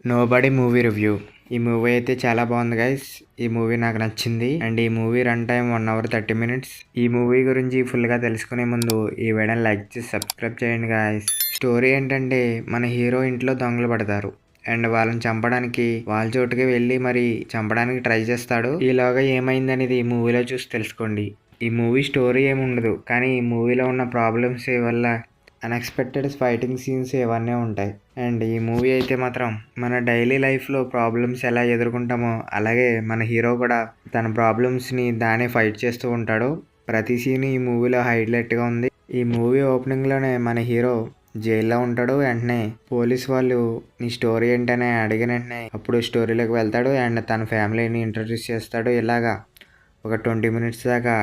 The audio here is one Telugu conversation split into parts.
Nobody movie review. ఈ మూవీ అయితే చాలా బాగుంది గైస్. ఈ మూవీ నాకు నచ్చింది అండ్ ఈ movie run time 1 hour 30 minutes. ఈ మూవీ గురించి ఫుల్గా తెలుసుకునే ముందు ఈ వీడియోని లైక్ చేసి సబ్స్క్రైబ్ చేయండి గైస్. స్టోరీ ఏంటంటే మన హీరో ఇంట్లో దొంగలు పడతారు అండ్ వాళ్ళని చంపడానికి వాళ్ళ చోటుకి వెళ్ళి మరి చంపడానికి ట్రై చేస్తాడు. ఈలోగా ఏమైంది అనేది ఈ మూవీలో చూసి తెలుసుకోండి. ఈ మూవీ స్టోరీ ఏమి ఉండదు, కానీ ఈ మూవీలో ఉన్న ప్రాబ్లమ్స్ వల్ల అన్ఎక్స్పెక్టెడ్ ఫైటింగ్ సీన్స్ ఇవన్నీ ఉంటాయి. అండ్ ఈ మూవీ అయితే మాత్రం మన డైలీ లైఫ్లో ప్రాబ్లమ్స్ ఎలా ఎదుర్కొంటామో అలాగే మన హీరో కూడా తన ప్రాబ్లమ్స్ని దానే ఫైట్ చేస్తూ ఉంటాడు. ప్రతి సీన్ ఈ మూవీలో హైలైట్గా ఉంది. ఈ మూవీ ఓపెనింగ్లోనే మన హీరో జైల్లో ఉంటాడు. వెంటనే పోలీస్ వాళ్ళు నీ స్టోరీ ఏంటనే అడిగిన వెంటనే అప్పుడు స్టోరీలోకి వెళ్తాడు అండ్ తన ఫ్యామిలీని ఇంట్రడ్యూస్ చేస్తాడు. ఇలాగా ఒక 20 minutes దాకా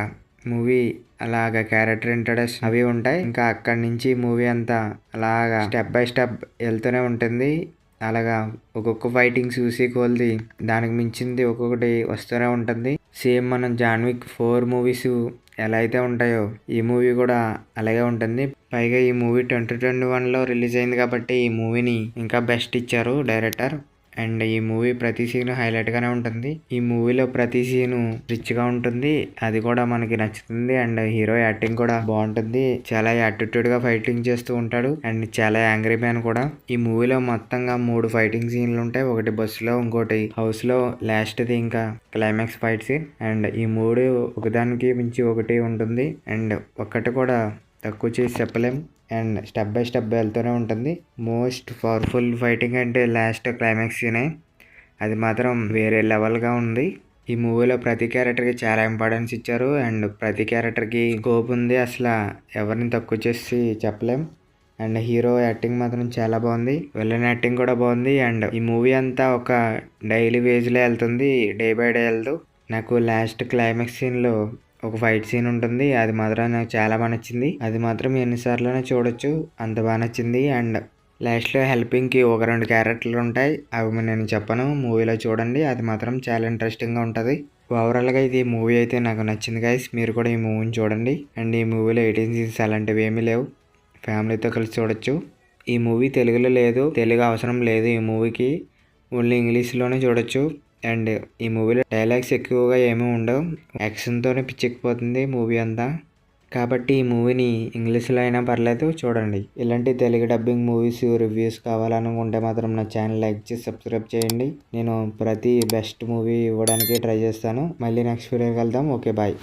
మూవీ అలాగా క్యారెక్టర్ ఇంట్రడక్షన్ అవి ఉంటాయి. ఇంకా అక్కడి నుంచి మూవీ అంతా అలాగా స్టెప్ బై స్టెప్ వెళ్తూనే ఉంటుంది. అలాగా ఒక్కొక్క ఫైటింగ్ చూసి కొలిది దానికి మించింది ఒక్కొక్కటి వస్తూనే ఉంటుంది. సేమ్ మనం జాన్విక్ 4 మూవీస్ ఎలా అయితే ఉంటాయో ఈ మూవీ కూడా అలాగే ఉంటుంది. పైగా ఈ మూవీ 2021లో రిలీజ్ అయింది కాబట్టి ఈ మూవీని ఇంకా బెస్ట్ ఇచ్చారు డైరెక్టర్. అండ్ ఈ మూవీ ప్రతి సీను హైలైట్గానే ఉంటుంది. ఈ మూవీలో ప్రతి సీను రిచ్గా ఉంటుంది, అది కూడా మనకి నచ్చుతుంది. అండ్ హీరో యాక్టింగ్ కూడా బాగుంటుంది. చాలా యాటిట్యూడ్గా ఫైటింగ్ చేస్తూ ఉంటాడు అండ్ చాలా యాంగ్రీ మ్యాన్ కూడా. ఈ మూవీలో మొత్తంగా 3 ఫైటింగ్ సీన్లు ఉంటాయి. ఒకటి బస్సులో, ఇంకోటి హౌస్లో, లాస్ట్ది ఇంకా క్లైమాక్స్ ఫైట్ సీన్. అండ్ ఈ 3 ఒకదానికి మించి ఒకటి ఉంటుంది అండ్ ఒక్కటి కూడా తక్కువ చేసి చెప్పలేం. అండ్ స్టెప్ బై స్టెప్ వెళ్తూనే ఉంటుంది. మోస్ట్ పవర్ఫుల్ ఫైటింగ్ అంటే లాస్ట్ క్లైమాక్స్ సీనే, అది మాత్రం వేరే లెవెల్గా ఉంది. ఈ మూవీలో ప్రతి క్యారెక్టర్కి చాలా ఇంపార్టెన్స్ ఇచ్చారు అండ్ ప్రతి క్యారెక్టర్కి స్కోప్ ఉంది. అసలు ఎవరిని తక్కువ చేసి చెప్పలేం. అండ్ హీరో యాక్టింగ్ మాత్రం చాలా బాగుంది, విలన్ యాక్టింగ్ కూడా బాగుంది. అండ్ ఈ మూవీ అంతా ఒక డైలీ వేజ్లో వెళ్తుంది, డే బై డే వెళ్తూ. నాకు లాస్ట్ క్లైమాక్స్ సీన్లో ఒక ఫైట్ సీన్ ఉంటుంది, అది మాత్రం నాకు చాలా బాగా నచ్చింది. అది మాత్రం ఎన్నిసార్లైనా చూడొచ్చు, అంత బాగా నచ్చింది. అండ్ లాస్ట్లో హెల్పింగ్కి ఒక 2 క్యారెక్టర్లు ఉంటాయి, అవి నేను చెప్పను, మూవీలో చూడండి, అది మాత్రం చాలా ఇంట్రెస్టింగ్గా ఉంటుంది. ఓవరాల్గా ఇది మూవీ అయితే నాకు నచ్చింది గైస్. మీరు కూడా ఈ మూవీని చూడండి. అండ్ ఈ మూవీలో 18 సీన్స్ అలాంటివి ఏమీ లేవు, ఫ్యామిలీతో కలిసి చూడొచ్చు. ఈ మూవీ తెలుగులో లేదు, తెలుగు అవసరం లేదు ఈ మూవీకి, ఓన్లీ ఇంగ్లీష్లోనే చూడొచ్చు. అండ్ ఈ మూవీలో డైలాగ్స్ ఎక్కువగా ఏమీ ఉండవు, యాక్షన్తోనే పిచ్చెక్కిపోతుంది మూవీ అంతా. కాబట్టి ఈ మూవీని ఇంగ్లీష్లో అయినా పర్లేదు చూడండి. ఇలాంటి తెలుగు డబ్బింగ్ మూవీస్ రివ్యూస్ కావాలనుకుంటే మాత్రం నా ఛానల్ లైక్ చేసి సబ్స్క్రైబ్ చేయండి. నేను ప్రతి బెస్ట్ మూవీ ఇవ్వడానికి ట్రై చేస్తాను. మళ్ళీ నెక్స్ట్ వీడియోకి వెళ్దాం. Okay, bye.